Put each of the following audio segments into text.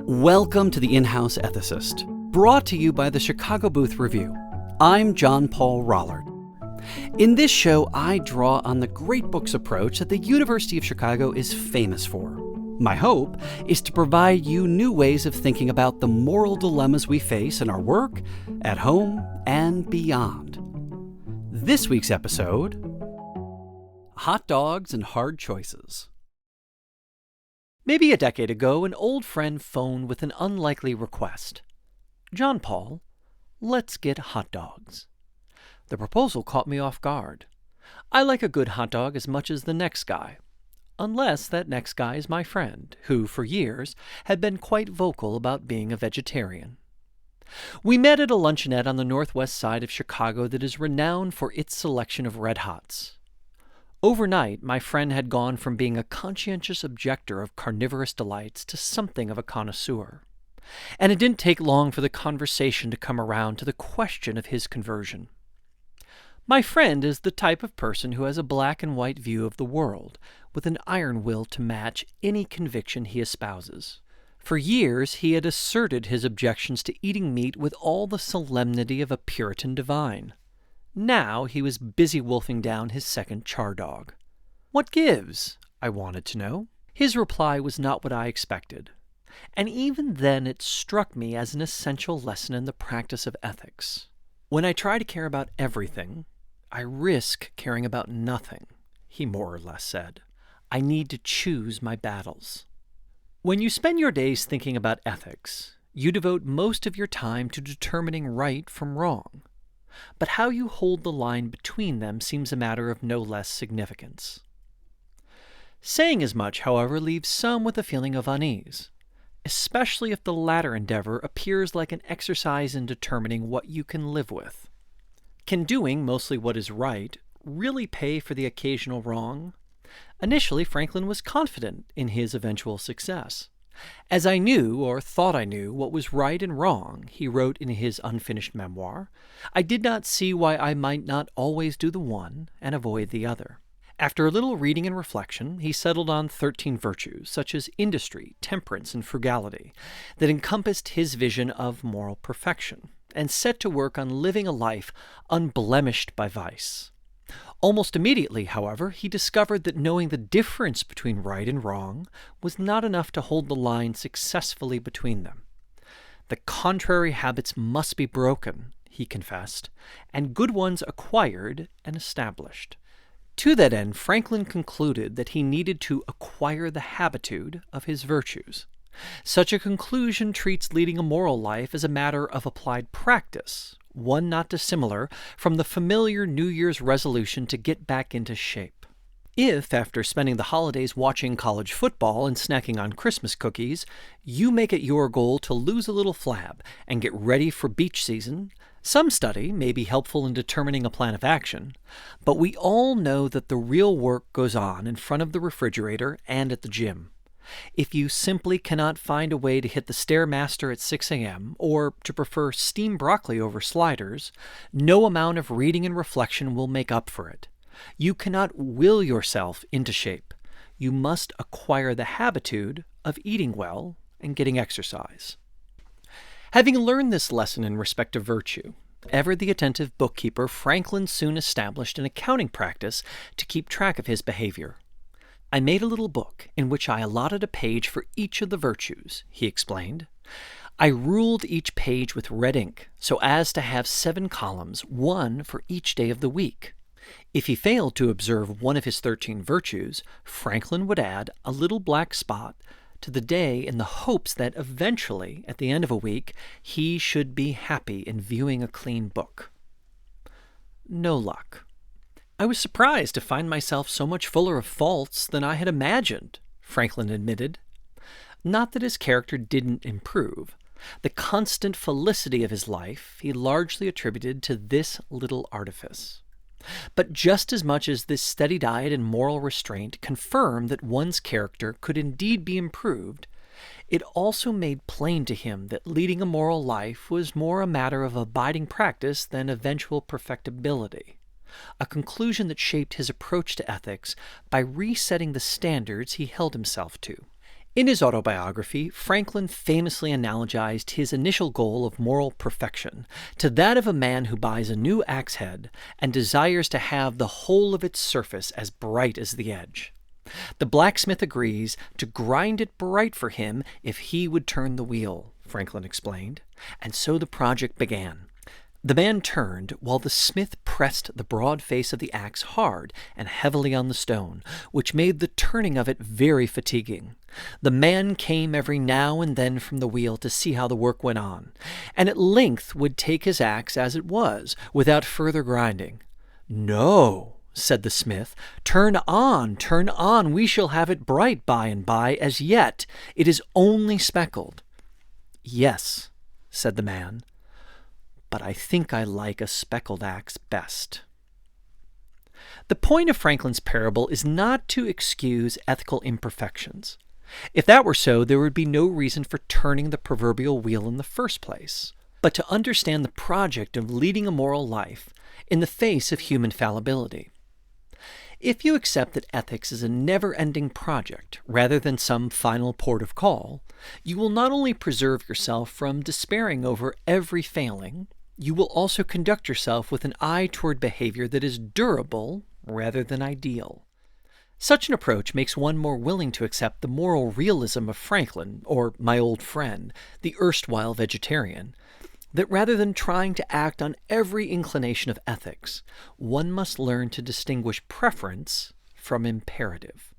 Welcome to the In-House Ethicist, brought to you by the Chicago Booth Review. I'm Paul Rollert. In this show, I draw on the great books approach that the University of Chicago is famous for. My hope is to provide you new ways of thinking about the moral dilemmas we face in our work, at home, and beyond. This week's episode: Hotdogs and Hard Choices. Maybe a decade ago, an old friend phoned with an unlikely request. "John Paul, let's get hot dogs." The proposal caught me off guard. I like a good hot dog as much as the next guy, unless that next guy is my friend, who, for years, had been quite vocal about being a vegetarian. We met at a luncheonette on the northwest side of Chicago that is renowned for its selection of Red Hots. Overnight, my friend had gone from being a conscientious objector of carnivorous delights to something of a connoisseur. And it didn't take long for the conversation to come around to the question of his conversion. My friend is the type of person who has a black and white view of the world, with an iron will to match any conviction he espouses. For years, he had asserted his objections to eating meat with all the solemnity of a Puritan divine. Now he was busy wolfing down his second char dog. "What gives?" I wanted to know. His reply was not what I expected. And even then it struck me as an essential lesson in the practice of ethics. When I try to care about everything, I risk caring about nothing, he more or less said. I need to choose my battles. When you spend your days thinking about ethics, you devote most of your time to determining right from wrong. But how you hold the line between them seems a matter of no less significance. Saying as much, however, leaves some with a feeling of unease, especially if the latter endeavor appears like an exercise in determining what you can live with. Can doing mostly what is right really pay for the occasional wrong? Initially, Franklin was confident in his eventual success. "As I knew, or thought I knew, what was right and wrong," he wrote in his unfinished memoir, "I did not see why I might not always do the one and avoid the other." After a little reading and reflection, he settled on 13 virtues, such as industry, temperance, and frugality, that encompassed his vision of moral perfection, and set to work on living a life unblemished by vice. Almost immediately, however, he discovered that knowing the difference between right and wrong was not enough to hold the line successfully between them. The contrary habits must be broken, he confessed, and good ones acquired and established. To that end, Franklin concluded that he needed to acquire the habitude of his virtues. Such a conclusion treats leading a moral life as a matter of applied practice, one not dissimilar from the familiar New Year's resolution to get back into shape. If, after spending the holidays watching college football and snacking on Christmas cookies, you make it your goal to lose a little flab and get ready for beach season, some study may be helpful in determining a plan of action, but we all know that the real work goes on in front of the refrigerator and at the gym. If you simply cannot find a way to hit the Stairmaster at 6 a.m., or to prefer steamed broccoli over sliders, no amount of reading and reflection will make up for it. You cannot will yourself into shape. You must acquire the habitude of eating well and getting exercise. Having learned this lesson in respect of virtue, ever the attentive bookkeeper, Franklin soon established an accounting practice to keep track of his behavior. "I made a little book in which I allotted a page for each of the virtues," he explained. "I ruled each page with red ink so as to have 7 columns, one for each day of the week. If he failed to observe one of his 13 virtues, Franklin would add a little black spot to the day in the hopes that eventually, at the end of a week, he should be happy in viewing a clean book." No luck. "I was surprised to find myself so much fuller of faults than I had imagined," Franklin admitted. Not that his character didn't improve. The constant felicity of his life he largely attributed to this little artifice. But just as much as this steady diet and moral restraint confirmed that one's character could indeed be improved, it also made plain to him that leading a moral life was more a matter of abiding practice than eventual perfectibility. A conclusion that shaped his approach to ethics by resetting the standards he held himself to. In his autobiography, Franklin famously analogized his initial goal of moral perfection to that of a man who buys a new axe head and desires to have the whole of its surface as bright as the edge. The blacksmith agrees to grind it bright for him if he would turn the wheel, Franklin explained, and so the project began. The man turned while the smith pressed the broad face of the axe hard and heavily on the stone, which made the turning of it very fatiguing. The man came every now and then from the wheel to see how the work went on, and at length would take his axe as it was, without further grinding. "No," said the smith, turn on, we shall have it bright by and by, as yet it is only speckled." "Yes," said the man, "but I think I like a speckled axe best." The point of Franklin's parable is not to excuse ethical imperfections. If that were so, there would be no reason for turning the proverbial wheel in the first place, but to understand the project of leading a moral life in the face of human fallibility. If you accept that ethics is a never-ending project rather than some final port of call, you will not only preserve yourself from despairing over every failing, you will also conduct yourself with an eye toward behavior that is durable rather than ideal. Such an approach makes one more willing to accept the moral realism of Franklin, or my old friend, the erstwhile vegetarian, that rather than trying to act on every inclination of ethics, one must learn to distinguish preference from imperative.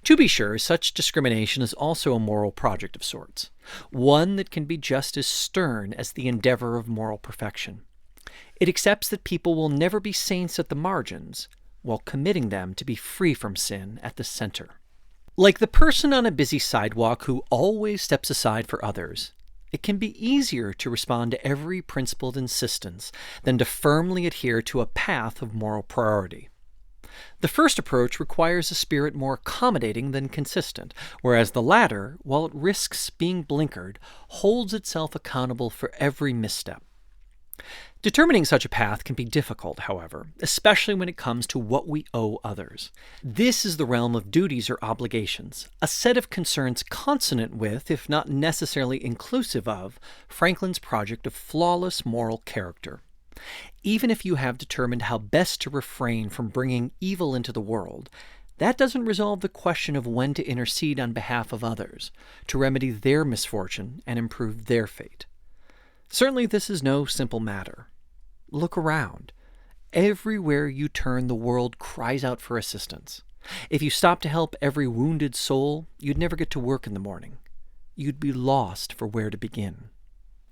To be sure, such discrimination is also a moral project of sorts, one that can be just as stern as the endeavor of moral perfection. It accepts that people will never be saints at the margins, while committing them to be free from sin at the center. Like the person on a busy sidewalk who always steps aside for others, it can be easier to respond to every principled insistence than to firmly adhere to a path of moral priority. The first approach requires a spirit more accommodating than consistent, whereas the latter, while it risks being blinkered, holds itself accountable for every misstep. Determining such a path can be difficult, however, especially when it comes to what we owe others. This is the realm of duties or obligations, a set of concerns consonant with, if not necessarily inclusive of, Franklin's project of flawless moral character. Even if you have determined how best to refrain from bringing evil into the world, that doesn't resolve the question of when to intercede on behalf of others, to remedy their misfortune and improve their fate. Certainly this is no simple matter. Look around. Everywhere you turn, the world cries out for assistance. If you stop to help every wounded soul, you'd never get to work in the morning. You'd be lost for where to begin.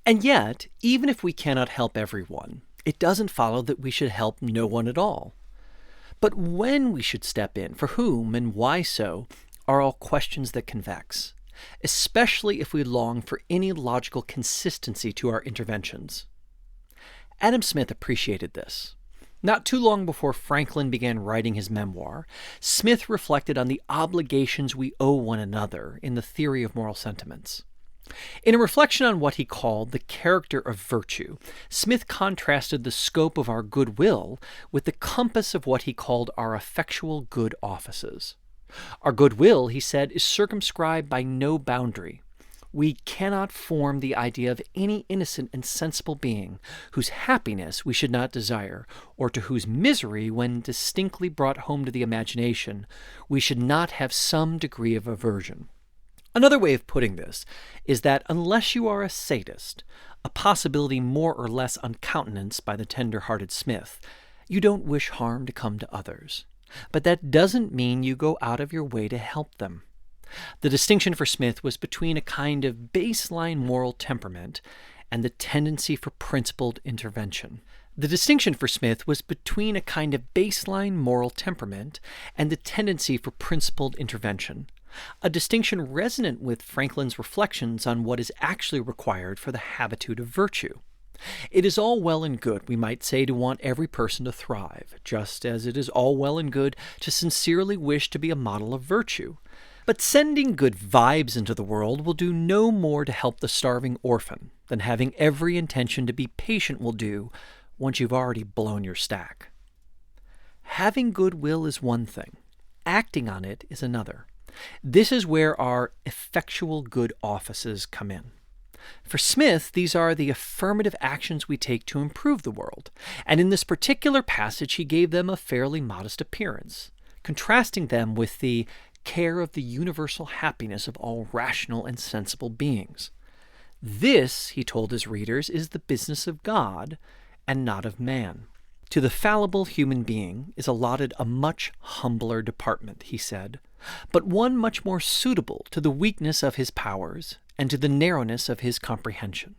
And yet, even if we cannot help everyone, it doesn't follow that we should help no one at all. But when we should step in, for whom, and why so, are all questions that can vex, especially if we long for any logical consistency to our interventions. Adam Smith appreciated this. Not too long before Franklin began writing his memoir, Smith reflected on the obligations we owe one another in the theory of moral sentiments. In a reflection on what he called the character of virtue, Smith contrasted the scope of our goodwill with the compass of what he called our effectual good offices. Our goodwill, he said, is circumscribed by no boundary. We cannot form the idea of any innocent and sensible being whose happiness we should not desire, or to whose misery, when distinctly brought home to the imagination, we should not have some degree of aversion. Another way of putting this is that unless you are a sadist, a possibility more or less uncountenanced by the tender-hearted Smith, you don't wish harm to come to others. But that doesn't mean you go out of your way to help them. The distinction for Smith was between a kind of baseline moral temperament and the tendency for principled intervention. The distinction for Smith was between a kind of baseline moral temperament and the tendency for principled intervention, a distinction resonant with Franklin's reflections on what is actually required for the habitude of virtue. It is all well and good, we might say, to want every person to thrive, just as it is all well and good to sincerely wish to be a model of virtue. But sending good vibes into the world will do no more to help the starving orphan than having every intention to be patient will do once you've already blown your stack. Having goodwill is one thing. Acting on it is another. This is where our effectual good offices come in. For Smith, these are the affirmative actions we take to improve the world, and in this particular passage he gave them a fairly modest appearance, contrasting them with the care of the universal happiness of all rational and sensible beings. This, he told his readers, is the business of God and not of man. To the fallible human being is allotted a much humbler department, he said, but one much more suitable to the weakness of his powers and to the narrowness of his comprehension.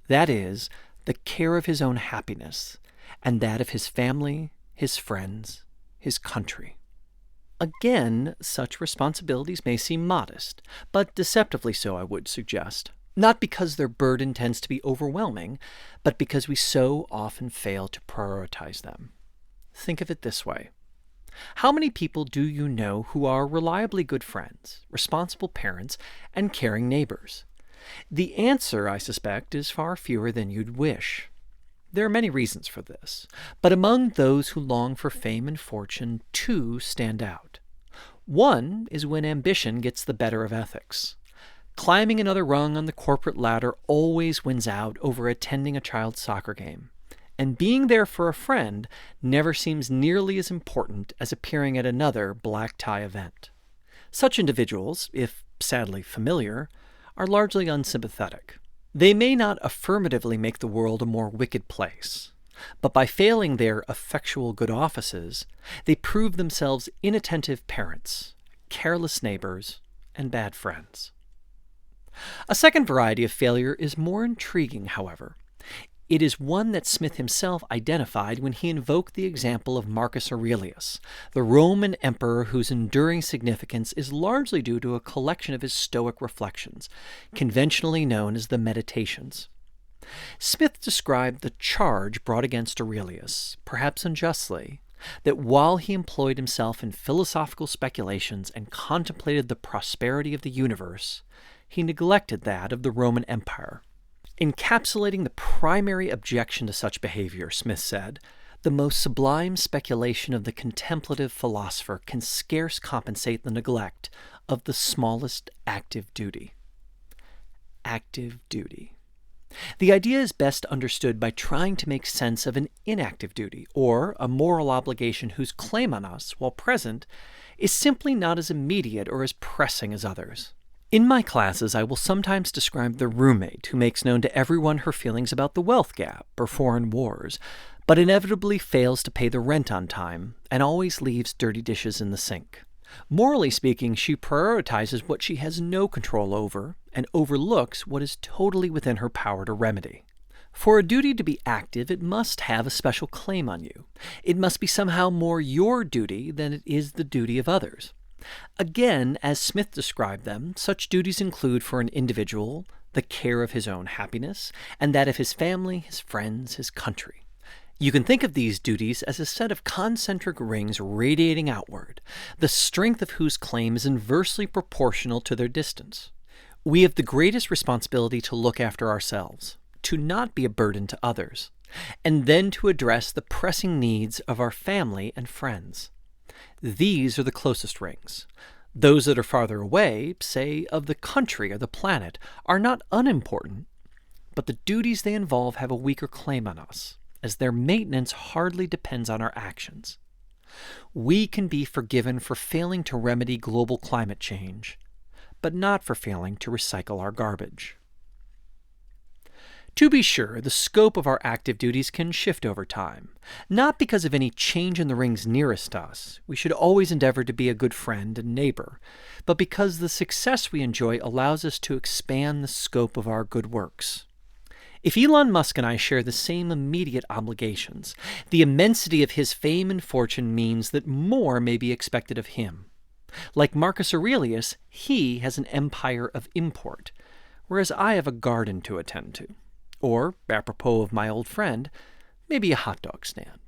That is, the care of his own happiness, and that of his family, his friends, his country. Again, such responsibilities may seem modest, but deceptively so, I would suggest. Not because their burden tends to be overwhelming, but because we so often fail to prioritize them. Think of it this way. How many people do you know who are reliably good friends, responsible parents, and caring neighbors? The answer, I suspect, is far fewer than you'd wish. There are many reasons for this, but among those who long for fame and fortune, two stand out. One is when ambition gets the better of ethics. Climbing another rung on the corporate ladder always wins out over attending a child's soccer game, and being there for a friend never seems nearly as important as appearing at another black tie event. Such individuals, if sadly familiar, are largely unsympathetic. They may not affirmatively make the world a more wicked place, but by failing their effectual good offices, they prove themselves inattentive parents, careless neighbors, and bad friends. A second variety of failure is more intriguing, however. It is one that Smith himself identified when he invoked the example of Marcus Aurelius, the Roman emperor whose enduring significance is largely due to a collection of his Stoic reflections, conventionally known as the Meditations. Smith described the charge brought against Aurelius, perhaps unjustly, that while he employed himself in philosophical speculations and contemplated the prosperity of the universe, he neglected that of the Roman Empire. Encapsulating the primary objection to such behavior, Smith said, the most sublime speculation of the contemplative philosopher can scarce compensate the neglect of the smallest active duty. Active duty. The idea is best understood by trying to make sense of an inactive duty, or a moral obligation whose claim on us, while present, is simply not as immediate or as pressing as others. In my classes, I will sometimes describe the roommate who makes known to everyone her feelings about the wealth gap or foreign wars, but inevitably fails to pay the rent on time and always leaves dirty dishes in the sink. Morally speaking, she prioritizes what she has no control over and overlooks what is totally within her power to remedy. For a duty to be active, it must have a special claim on you. It must be somehow more your duty than it is the duty of others. Again, as Smith described them, such duties include for an individual the care of his own happiness and that of his family, his friends, his country. You can think of these duties as a set of concentric rings radiating outward, the strength of whose claim is inversely proportional to their distance. We have the greatest responsibility to look after ourselves, to not be a burden to others, and then to address the pressing needs of our family and friends. These are the closest rings. Those that are farther away, say of the country or the planet, are not unimportant, but the duties they involve have a weaker claim on us, as their maintenance hardly depends on our actions. We can be forgiven for failing to remedy global climate change, but not for failing to recycle our garbage. To be sure, the scope of our active duties can shift over time, not because of any change in the rings nearest us. We should always endeavor to be a good friend and neighbor, but because the success we enjoy allows us to expand the scope of our good works. If Elon Musk and I share the same immediate obligations, the immensity of his fame and fortune means that more may be expected of him. Like Marcus Aurelius, he has an empire of import, whereas I have a garden to attend to. Or, apropos of my old friend, maybe a hot dog stand.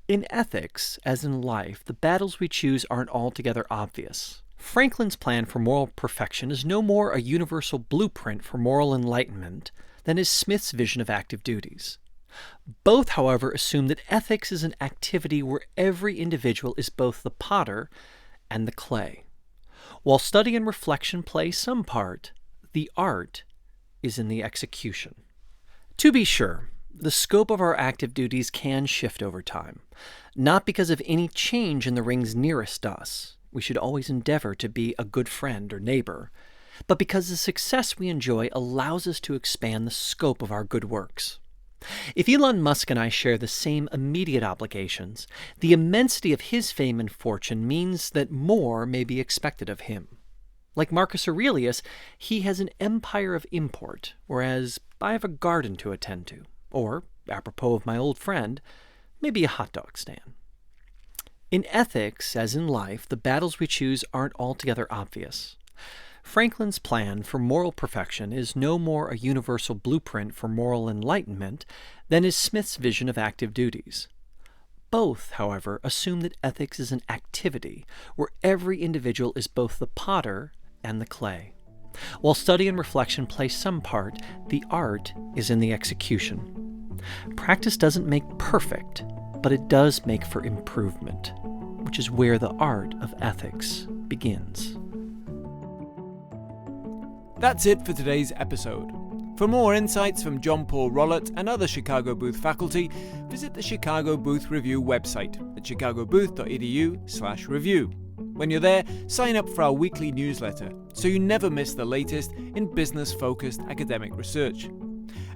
In ethics, as in life, the battles we choose aren't altogether obvious. Franklin's plan for moral perfection is no more a universal blueprint for moral enlightenment than is Smith's vision of active duties. Both, however, assume that ethics is an activity where every individual is both the potter and the clay, While study and reflection play some part, the art is in the execution. To be sure, the scope of our active duties can shift over time, not because of any change in the rings nearest us. We should always endeavor to be a good friend or neighbor, but because the success we enjoy allows us to expand the scope of our good works. If Elon Musk and I share the same immediate obligations, the immensity of his fame and fortune means that more may be expected of him. Like Marcus Aurelius, he has an empire of import, whereas I have a garden to attend to, or, apropos of my old friend, maybe a hot dog stand. In ethics, as in life, the battles we choose aren't altogether obvious. Franklin's plan for moral perfection is no more a universal blueprint for moral enlightenment than is Smith's vision of active duties. Both, however, assume that ethics is an activity where every individual is both the potter and the clay. While study and reflection play some part, the art is in the execution. Practice doesn't make perfect, but it does make for improvement, which is where the art of ethics begins. That's it for today's episode. For more insights from John Paul Rollert and other Chicago Booth faculty, visit the Chicago Booth Review website at chicagobooth.edu/review. When you're there, sign up for our weekly newsletter so you never miss the latest in business-focused academic research.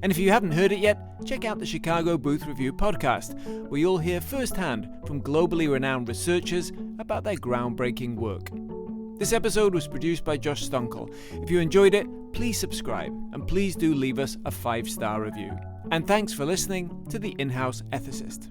And if you haven't heard it yet, check out the Chicago Booth Review podcast, where you'll hear firsthand from globally renowned researchers about their groundbreaking work. This episode was produced by Josh Stunkel. If you enjoyed it, please subscribe and please do leave us a 5-star review. And thanks for listening to the In-House Ethicist.